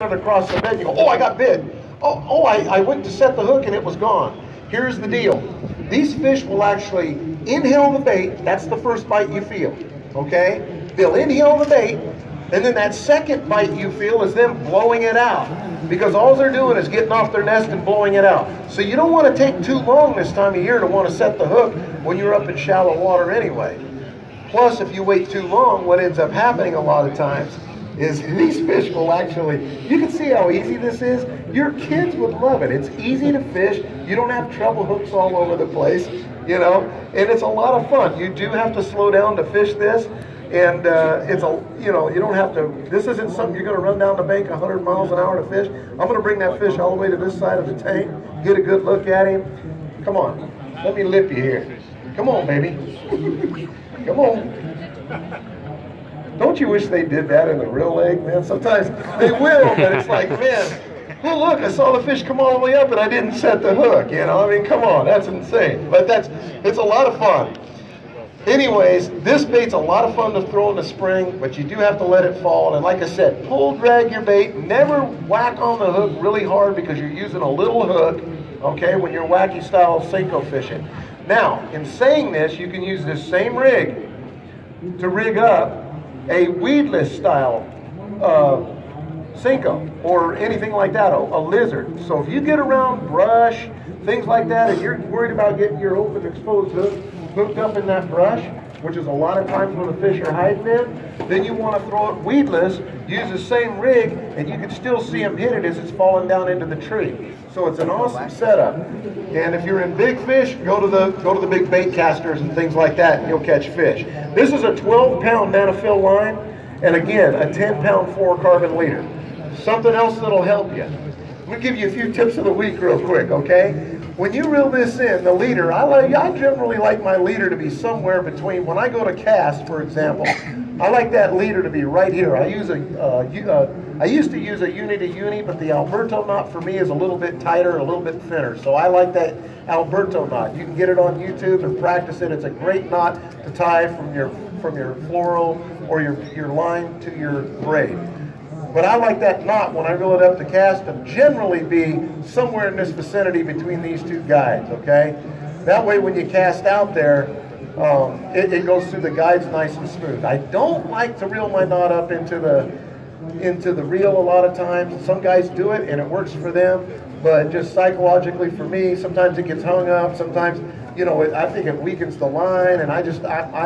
across the bed, you go, oh, I got bit. Oh, I went to set the hook and it was gone. Here's the deal. These fish will actually inhale the bait. That's the first bite you feel, okay? They'll inhale the bait, and then that second bite you feel is them blowing it out, because all they're doing is getting off their nest and blowing it out. So you don't want to take too long this time of year to want to set the hook when you're up in shallow water anyway. Plus, if you wait too long, what ends up happening a lot of times is these fish will actually, you can see how easy this is. Your kids would love it. It's easy to fish. You don't have treble hooks all over the place, you know, and it's a lot of fun. You do have to slow down to fish this, and it's a, you know, you don't have to, this isn't something you're going to run down the bank 100 miles an hour to fish. I'm going to bring that fish all the way to this side of the tank, get a good look at him. Come on, let me lip you here. Come on, baby. Come on. Don't you wish they did that in the real lake, man? Sometimes they will, but it's like, man, oh look, I saw the fish come all the way up and I didn't set the hook, you know? I mean, come on, that's insane. But it's a lot of fun. Anyways, this bait's a lot of fun to throw in the spring, but you do have to let it fall. And like I said, pull, drag your bait. Never whack on the hook really hard because you're using a little hook, okay, when you're wacky style Senko fishing. Now, in saying this, you can use this same rig to rig up a weedless style Senko or anything like that, a lizard. So if you get around brush, things like that, and you're worried about getting your open exposed hook hooked up in that brush, which is a lot of times when the fish are hiding in, then you want to throw it weedless, use the same rig, and you can still see them hit it as it's falling down into the tree. So it's an awesome setup. And if you're in big fish, go to the big bait casters and things like that, and you'll catch fish. This is a 12-pound Manafil line, and again, a 10-pound fluorocarbon leader. Something else that'll help you. I'm going to give you a few tips of the week real quick, okay? When you reel this in, the leader, I generally like my leader to be somewhere between, when I go to cast, for example, I like that leader to be right here. I used to use a uni to uni, but the Alberto knot for me is a little bit tighter, a little bit thinner. So I like that Alberto knot. You can get it on YouTube and practice it. It's a great knot to tie from your fluoro or your line to your braid. But I like that knot when I reel it up to cast to generally be somewhere in this vicinity between these two guides, okay? That way when you cast out there, it goes through the guides nice and smooth. I don't like to reel my knot up into the reel a lot of times. Some guys do it and it works for them, but just psychologically for me, sometimes it gets hung up, sometimes, you know, I think it weakens the line, and I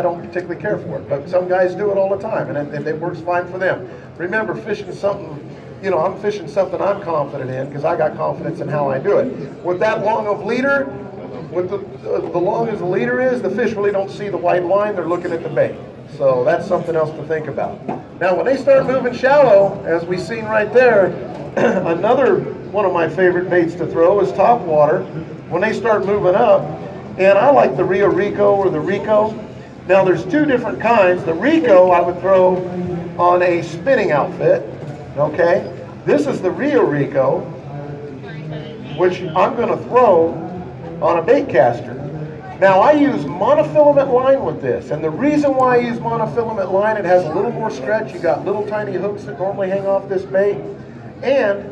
don't particularly care for it. But some guys do it all the time, and it works fine for them. Remember, fishing something, you know, I'm fishing something I'm confident in because I got confidence in how I do it. With that long of leader, with the long as the leader is, the fish really don't see the white line, they're looking at the bait. So that's something else to think about. Now, when they start moving shallow, as we've seen right there, another one of my favorite baits to throw is top water. When they start moving up, and I like the Rio Rico or the Rico. Now there's two different kinds. The Rico I would throw on a spinning outfit, okay? This is the Rio Rico, which I'm gonna throw on a bait caster. Now I use monofilament line with this, and the reason why I use monofilament line, it has a little more stretch. You got little tiny hooks that normally hang off this bait, and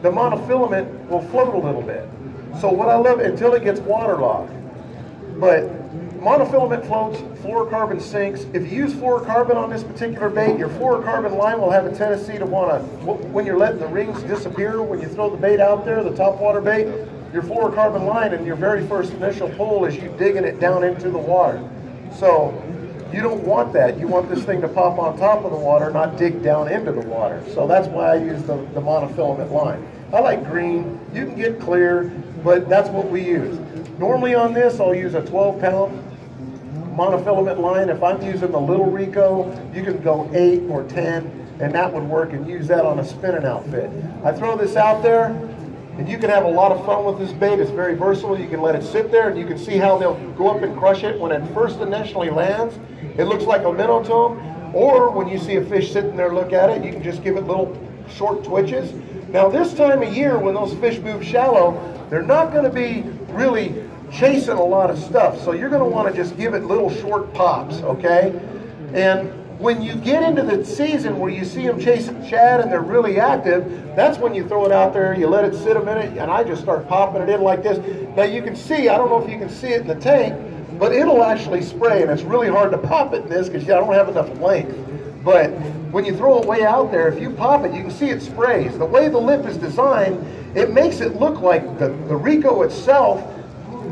the monofilament will float a little bit. So what I love, until it gets waterlogged. But monofilament floats, fluorocarbon sinks. If you use fluorocarbon on this particular bait, your fluorocarbon line will have a tendency to want to, when you're letting the rings disappear, when you throw the bait out there, the top water bait, your fluorocarbon line and your very first initial pull is you digging it down into the water. So you don't want that. You want this thing to pop on top of the water, not dig down into the water. So that's why I use the monofilament line. I like green. You can get clear, but that's what we use. Normally on this, I'll use a 12-pound monofilament line. If I'm using the little Rico, you can go 8 or 10, and that would work, and use that on a spinning outfit. I throw this out there, and you can have a lot of fun with this bait. It's very versatile. You can let it sit there, and you can see how they'll go up and crush it. When it first initially lands, it looks like a minnow to them. Or when you see a fish sitting there, look at it, you can just give it little short twitches. Now this time of year, when those fish move shallow, they're not going to be really chasing a lot of stuff. So you're going to want to just give it little short pops, okay? And When you get into the season where you see them chasing shad and they're really active, that's when you throw it out there, you let it sit a minute, and I just start popping it in like this. Now you can see, I don't know if you can see it in the tank, but it'll actually spray, and it's really hard to pop it in this because I don't have enough length. But when you throw it way out there, if you pop it, you can see it sprays. The way the lip is designed, it makes it look like the Rico itself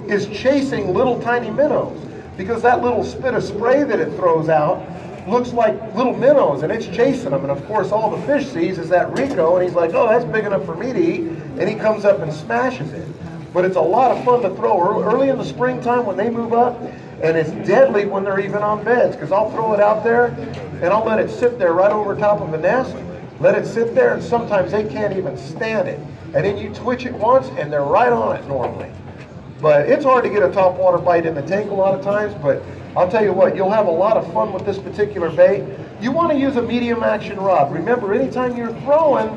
is chasing little tiny minnows, because that little spit of spray that it throws out looks like little minnows, and it's chasing them. And of course, all the fish sees is that Rico, and he's like, oh, that's big enough for me to eat, and he comes up and smashes it. But it's a lot of fun to throw early in the springtime when they move up, and it's deadly when they're even on beds, because I'll throw it out there, and I'll let it sit there right over top of the nest, let it sit there, and sometimes they can't even stand it. And then you twitch it once, and they're right on it normally. But it's hard to get a topwater bite in the tank a lot of times, but I'll tell you what, you'll have a lot of fun with this particular bait. You want to use a medium action rod. Remember, anytime you're throwing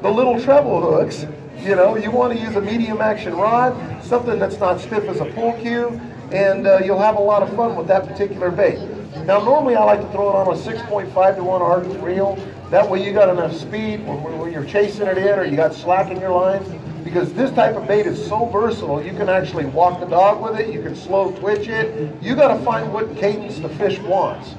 the little treble hooks, you know, you want to use a medium action rod, something that's not stiff as a pool cue, and you'll have a lot of fun with that particular bait. Now, normally I like to throw it on a 6.5 to 1 ardent reel. That way you got enough speed when you're chasing it in, or you got slack in your line. Because this type of bait is so versatile, you can actually walk the dog with it, you can slow twitch it. You got to find what cadence the fish wants.